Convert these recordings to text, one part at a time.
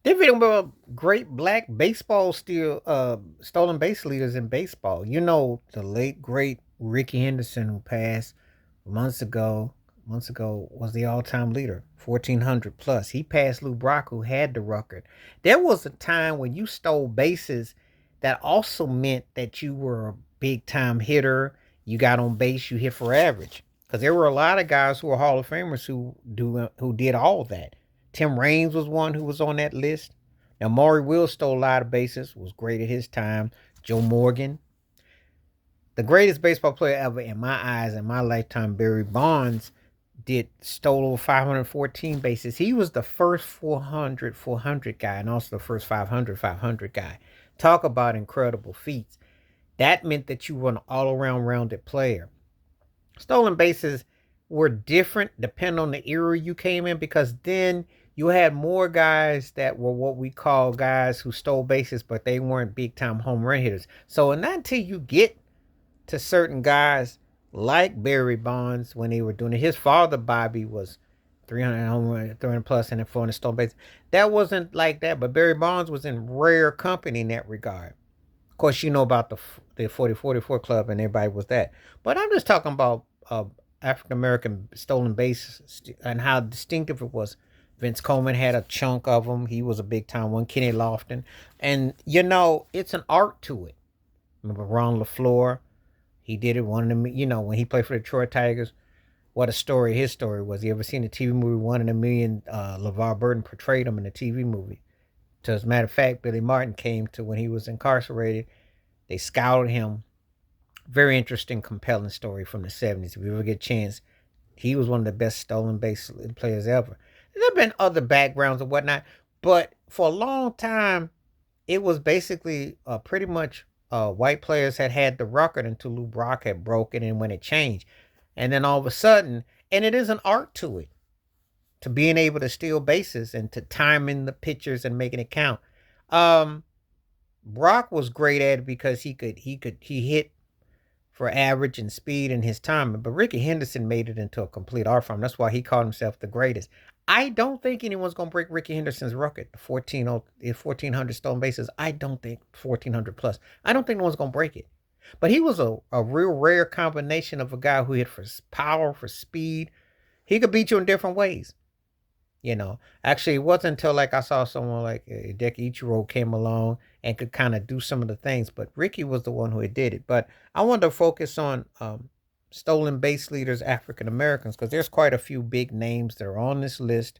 They're video about great black baseball still stolen base leaders in baseball. You know, the late great Ricky Henderson, who passed months ago, was the all-time leader, 1400 plus. He passed Lou Brock, who had the record. There was a time when you stole bases that also meant that you were a big-time hitter. You got on base, you hit for average. Because there were a lot of guys who were Hall of Famers who did all that. Tim Raines was one who was on that list. Now, Maury Wills stole a lot of bases, was great at his time. Joe Morgan, the greatest baseball player ever in my eyes, in my lifetime, Barry Bonds, stole over 514 bases. He was the first 400 guy and also the first 500 guy. Talk about incredible feats. That meant that you were an all around rounded player. Stolen bases were different depending on the era you came in, because then you had more guys that were what we call guys who stole bases, but they weren't big time home run hitters. So, not until you get to certain guys like Barry Bonds, when they were doing it, his father Bobby was 300 home run, 300 plus, and 400 stolen bases. That wasn't like that, but Barry Bonds was in rare company in that regard. Of course, you know about the 40-44 club, and everybody was that. But I'm just talking about African American stolen base and how distinctive it was. Vince Coleman had a chunk of them. He was a big time one. Kenny Lofton, and it's an art to it. Remember Ron LaFleur? He did it. One of them, when he played for the Detroit Tigers. What a story his story was. You ever seen the TV movie One in a Million? LeVar Burton portrayed him in the TV movie. So as a matter of fact, Billy Martin came to when he was incarcerated. They scouted him. Very interesting, compelling story from the 70s. If you ever get a chance, he was one of the best stolen base players ever. There have been other backgrounds and whatnot, but for a long time, it was basically pretty much white players had the record until Lou Brock had broken, and when it changed. And then all of a sudden, and it is an art to it, to being able to steal bases and to timing the pitchers and making it count. Um, Brock was great at it because he hit for average and speed in his time. But Ricky Henderson made it into a complete art form. That's why he called himself the greatest. I don't think anyone's going to break Ricky Henderson's record, 1,400 stolen bases. I don't think 1,400 plus. I don't think no one's going to break it. But he was a real rare combination of a guy who hit for power, for speed. He could beat you in different ways. Actually, it wasn't until like I saw someone like Hideki Ichiro came along and could kind of do some of the things, but Ricky was the one who did it. But I wanted to focus on stolen base leaders, African Americans, because there's quite a few big names that are on this list,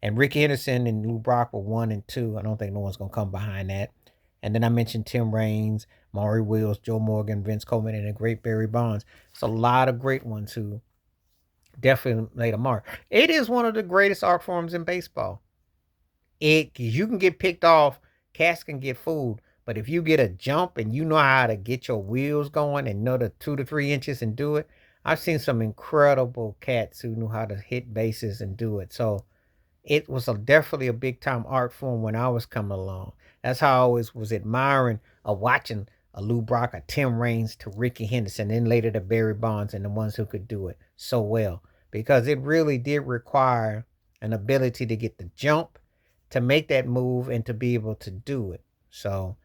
and Ricky Henderson and Lou Brock were one and two. I don't think no one's gonna come behind that. And then I mentioned Tim Raines, Maury Wills, Joe Morgan, Vince Coleman, and the great Barry Bonds. It's a lot of great ones who definitely made a mark. It is one of the greatest art forms in baseball. You can get picked off, cats can get fooled, but if you get a jump and you know how to get your wheels going and know the 2 to 3 inches and do it, I've seen some incredible cats who knew how to hit bases and do it. So it was definitely a big time art form when I was coming along. That's how I always was admiring or watching a Lou Brock, a Tim Raines to Ricky Henderson, then later to Barry Bonds and the ones who could do it so well. Because it really did require an ability to get the jump, to make that move, and to be able to do it. So,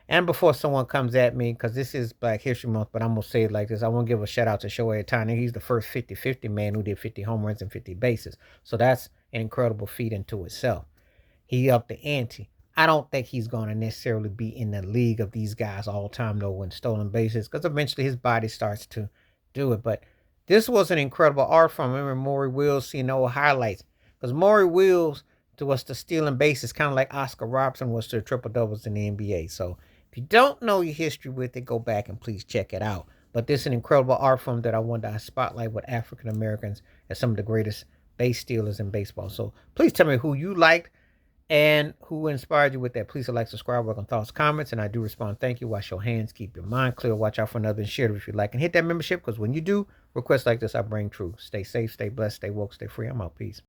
And before someone comes at me, because this is Black History Month, but I'm going to say it like this, I want to give a shout out to Shohei Ohtani. He's the first 50-50 man who did 50 home runs and 50 bases. So that's an incredible feat into itself. He upped the ante. I don't think he's going to necessarily be in the league of these guys all the time, though, when stolen bases, because eventually his body starts to do it. But this was an incredible art form. I remember Maury Wills seeing old highlights, because Maury Wills was the stealing bases, kind of like Oscar Robertson was to the triple doubles in the NBA. So if you don't know your history with it, go back and please check it out. But this is an incredible art form that I wanted to spotlight with African Americans as some of the greatest base stealers in baseball. So please tell me who you liked and who inspired you with that. Please like, subscribe, work on thoughts, comments, and I do respond. Thank you. Wash your hands, keep your mind clear, watch out for another, and share it if you like, and hit that membership, because when you do requests like this, I bring true. Stay safe, stay blessed, stay woke, stay free. I'm out. Peace.